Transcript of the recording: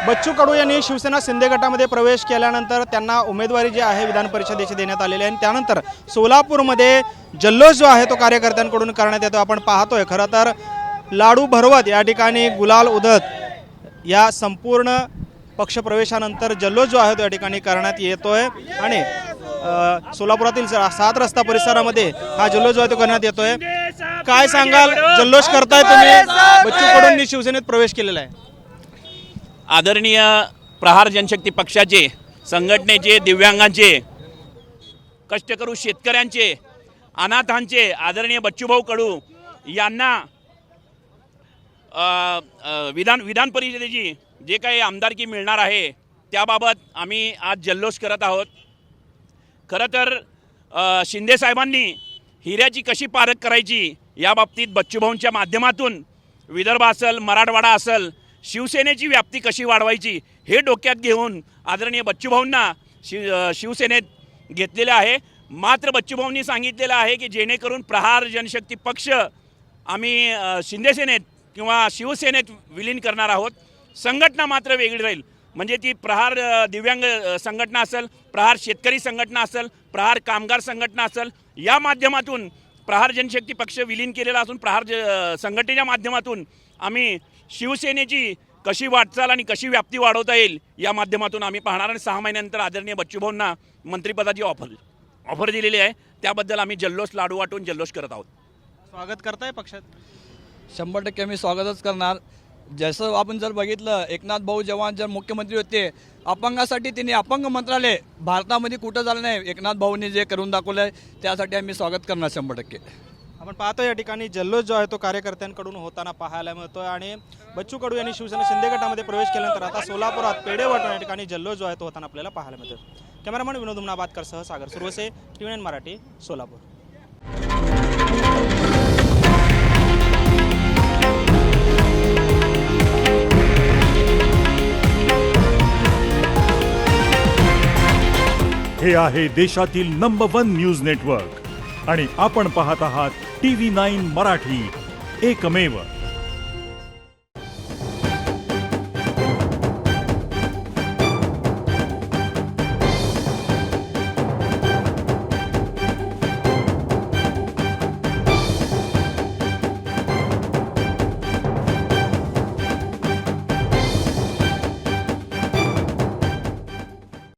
बच्चू कडू यांनी शिवसेना शिंदे गटामध्ये प्रवेश केल्यानंतर त्यांना उमेदवारी जी आहे विधान परिषदेची देण्यात आलेली आहे आणि त्यानंतर सोलापूरमध्ये जल्लोष जो आहे तो कार्यकर्त्यांकडून करण्यात येतो। आपण पाहतोय खरं तर लाडू भरवत या ठिकाणी गुलाल उधळत या संपूर्ण पक्षप्रवेशानंतर जल्लोष जो आहे तो या ठिकाणी करण्यात येतोय आणि सोलापुरातील 7 रस्ता परिसरामध्ये हा जल्लोष जो आहे तो करण्यात येतोय। काय सांगाल, जल्लोष करताय तुम्ही, बच्चू कडूंनी शिवसेनेत प्रवेश केलेला आहे। आदरणीय प्रहार जनशक्ती पक्षाचे, संघटनेचे, दिव्यांगांचे, कष्टकरू शेतकऱ्यांचे, अनाथांचे आदरणीय बच्चूभाऊ कडू यांना विधान परिषदेची जे काही आमदारकी मिळणार आहे त्याबाबत आम्ही आज जल्लोष करत आहोत। खरं तर शिंदे साहेबांनी हिऱ्याची कशी पारख करायची या बाबतीत बच्चूभाऊंच्या माध्यमातून विदर्भ असेल, मराठवाडा असेल, शिवसेनेची व्याप्ती कशी वाढवायची हे डोक्यात घेऊन आदरणीय बच्चूभाऊंना शिवसेनेत घेतलेले आहे। मात्र बच्चूभाऊंनी सांगितलेलं आहे की जेणेकरून प्रहार जनशक्ती पक्ष आम्ही शिंदे सेनेत किंवा शिवसेनेत विलीन करणार आहोत। संघटना मात्र वेगळी राहील, म्हणजे ती प्रहार दिव्यांग संघटना असेल, प्रहार शेतकरी संघटना असेल, प्रहार कामगार संघटना असेल, या माध्यमातून प्रहार जनशक्ती पक्ष विलीन केलेला असून प्रहार संघटनेच्या माध्यमातून आम्ही शिवसेनेची कशी वाटचाल आणि कशी व्याप्ती वाढवता येईल या माध्यमातून आम्ही पाहणार आणि 6 महिन्यानंतर आदरणीय बच्चूभाऊंना मंत्रिपदाची ऑफर दिलेली आहे। त्याबद्दल आम्ही जल्लोष लाडू वाटून जल्लोष करत आहोत। स्वागत करताय पक्षात? 100% मी स्वागतच करणार। जसं आपण जर बघितलं, एकनाथ भाऊ जेव्हा जर मुख्यमंत्री होते, अपंगासाठी त्यांनी अपंग मंत्रालय भारतामध्ये कुठं झालं नाही, एकनाथ भाऊंनी जे करून दाखवलं आहे त्यासाठी आम्ही स्वागत करणार 100%। आपण पाहतो या ठिकाणी जल्लोष जो आहे तो कार्यकर्त्यांकडून होताना पाहायला मिळतोय आणि बच्चू कडू यांनी शिवसेना शिंदे गटामध्ये प्रवेश केल्यानंतर आता सोलापुरात पेढे वाटून या ठिकाणी जल्लोष जो आहे तो होताना आपल्याला पाहायला मिळतोय। कॅमेरामॅन विनोद उमनाबादकर सह सागर सुरवसे, TVN मराठी, सोलापूर। हे आहे देशातील नंबर 1 न्यूज नेटवर्क आणि आपण पाहत आहात TV9 मराठी, एकमेव।